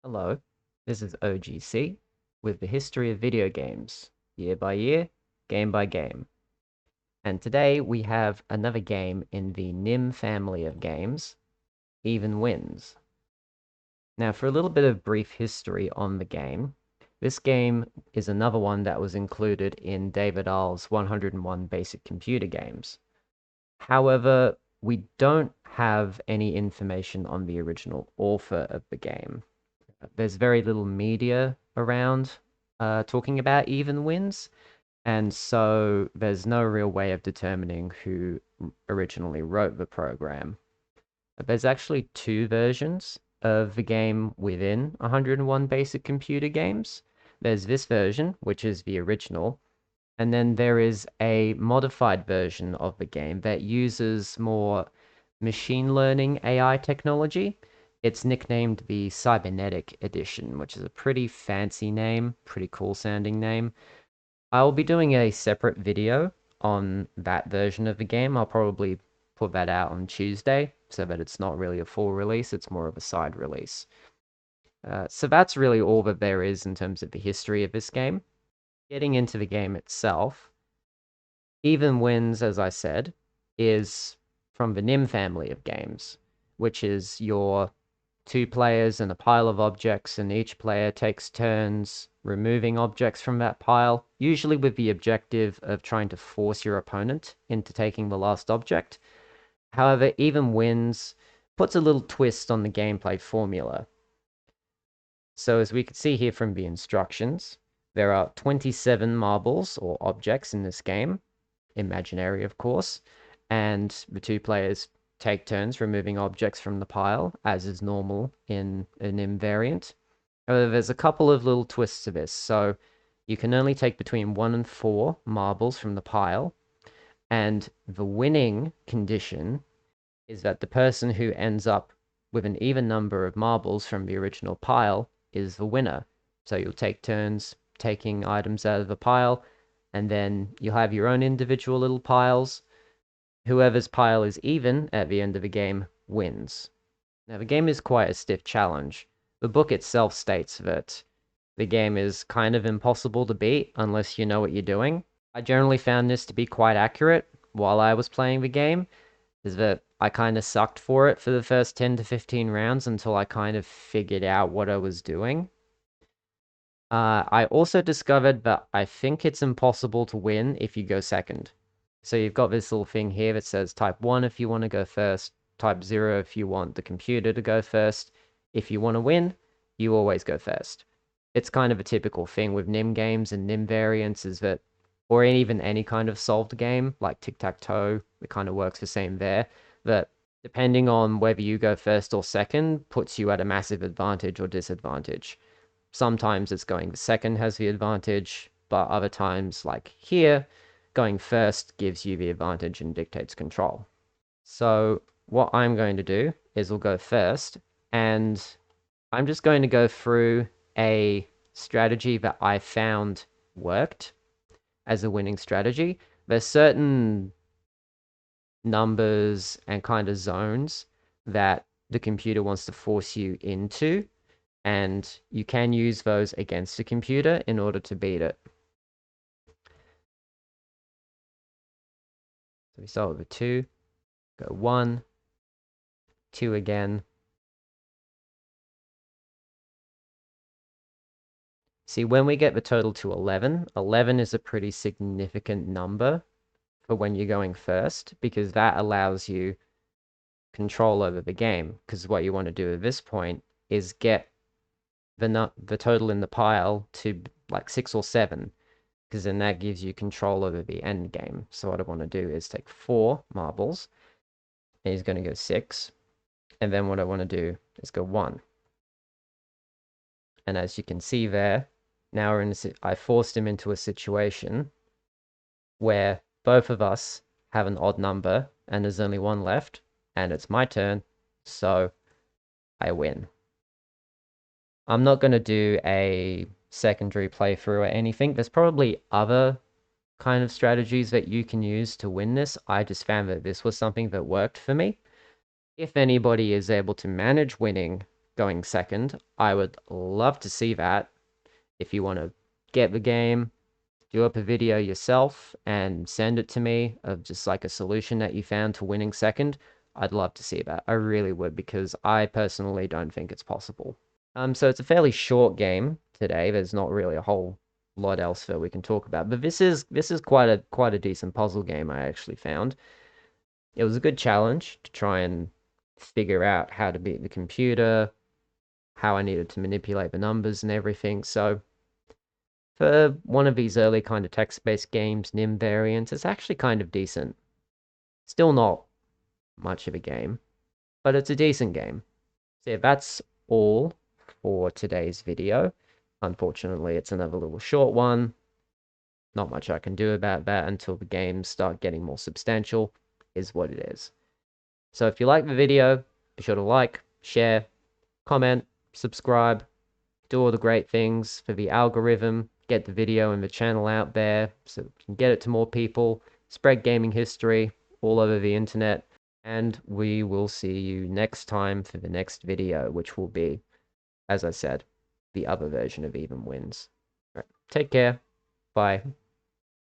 Hello, this is OGC with the history of video games, year by year, game by game. And today we have another game in the NIM family of games, Even Wins. Now, for a little bit of brief history on the game, this game is another one that was included in David Ahl's 101 Basic Computer Games. However, we don't have any information on the original author of the game. There's very little media around talking about even wins, and so there's no real way of determining who originally wrote the program. There's actually two versions of the game within 101 Basic Computer Games. There's this version, which is the original, and then there is a modified version of the game that uses more machine learning AI technology. It's nicknamed the Cybernetic Edition, which is a pretty fancy name, pretty cool sounding name. I'll be doing a separate video on that version of the game. I'll probably put that out on Tuesday so that it's not really a full release, it's more of a side release. So that's really all that there is in terms of the history of this game. Getting into the game itself, Even Wins, as I said, is from the NIM family of games, which is your two players and a pile of objects, and each player takes turns removing objects from that pile, usually with the objective of trying to force your opponent into taking the last object. However, Even Wins puts a little twist on the gameplay formula. So as we can see here from the instructions, there are 27 marbles or objects in this game, imaginary of course, and the two players take turns removing objects from the pile, as is normal in an invariant. However, there's a couple of little twists to this. So you can only take between 1 and 4 marbles from the pile, and the winning condition is that the person who ends up with an even number of marbles from the original pile is the winner. So you'll take turns taking items out of the pile, and then you'll have your own individual little piles. Whoever's pile is even at the end of the game wins. Now, the game is quite a stiff challenge. The book itself states that the game is kind of impossible to beat unless you know what you're doing. I generally found this to be quite accurate while I was playing the game, is that I kind of sucked for it for the first 10 to 15 rounds until I kind of figured out what I was doing. I also discovered that I think it's impossible to win if you go second. So you've got this little thing here that says type 1 if you want to go first, type 0 if you want the computer to go first. If you want to win, you always go first. It's kind of a typical thing with NIM games and NIM variants is that, or even any kind of solved game like tic-tac-toe, it kind of works the same there, that depending on whether you go first or second puts you at a massive advantage or disadvantage. Sometimes it's going second has the advantage, but other times, like here, going first gives you the advantage and dictates control. So what I'm going to do is we'll go first, and I'm just going to go through a strategy that I found worked as a winning strategy. There's certain numbers and kind of zones that the computer wants to force you into, and you can use those against the computer in order to beat it. So we start with a 2, go 1, 2 again. See, when we get the total to 11, 11 is a pretty significant number for when you're going first, because that allows you control over the game. Because what you want to do at this point is get the total in the pile to like 6 or 7, because then that gives you control over the end game. So what I want to do is take 4 marbles, and he's going to go 6, and then what I want to do is go 1. And as you can see there, now I forced him into a situation where both of us have an odd number and there's only 1 left, and it's my turn, so I win. I'm not going to do a secondary playthrough or anything. There's probably other kind of strategies that you can use to win this. I just found that this was something that worked for me. If anybody is able to manage winning going second. I would love to see that. If you want to get the game, do up a video yourself and send it to me of just like a solution that you found to winning second, I'd love to see that. I really would, because I personally don't think it's possible. So it's a fairly short game today. There's not really a whole lot else that we can talk about, but this is quite a decent puzzle game I actually found. It was a good challenge to try and figure out how to beat the computer, how I needed to manipulate the numbers and everything. So for one of these early kind of text-based games, Nim variants, it's actually kind of decent. Still not much of a game, but it's a decent game. So yeah, that's all for today's video. Unfortunately, it's another little short one. Not much I can do about that until the games start getting more substantial, is what it is. So if you like the video, be sure to like, share, comment, subscribe, do all the great things for the algorithm, get the video and the channel out there so we can get it to more people, spread gaming history all over the internet, and we will see you next time for the next video, which will be, as I said, the other version of Even Wins. All right, take care. Bye.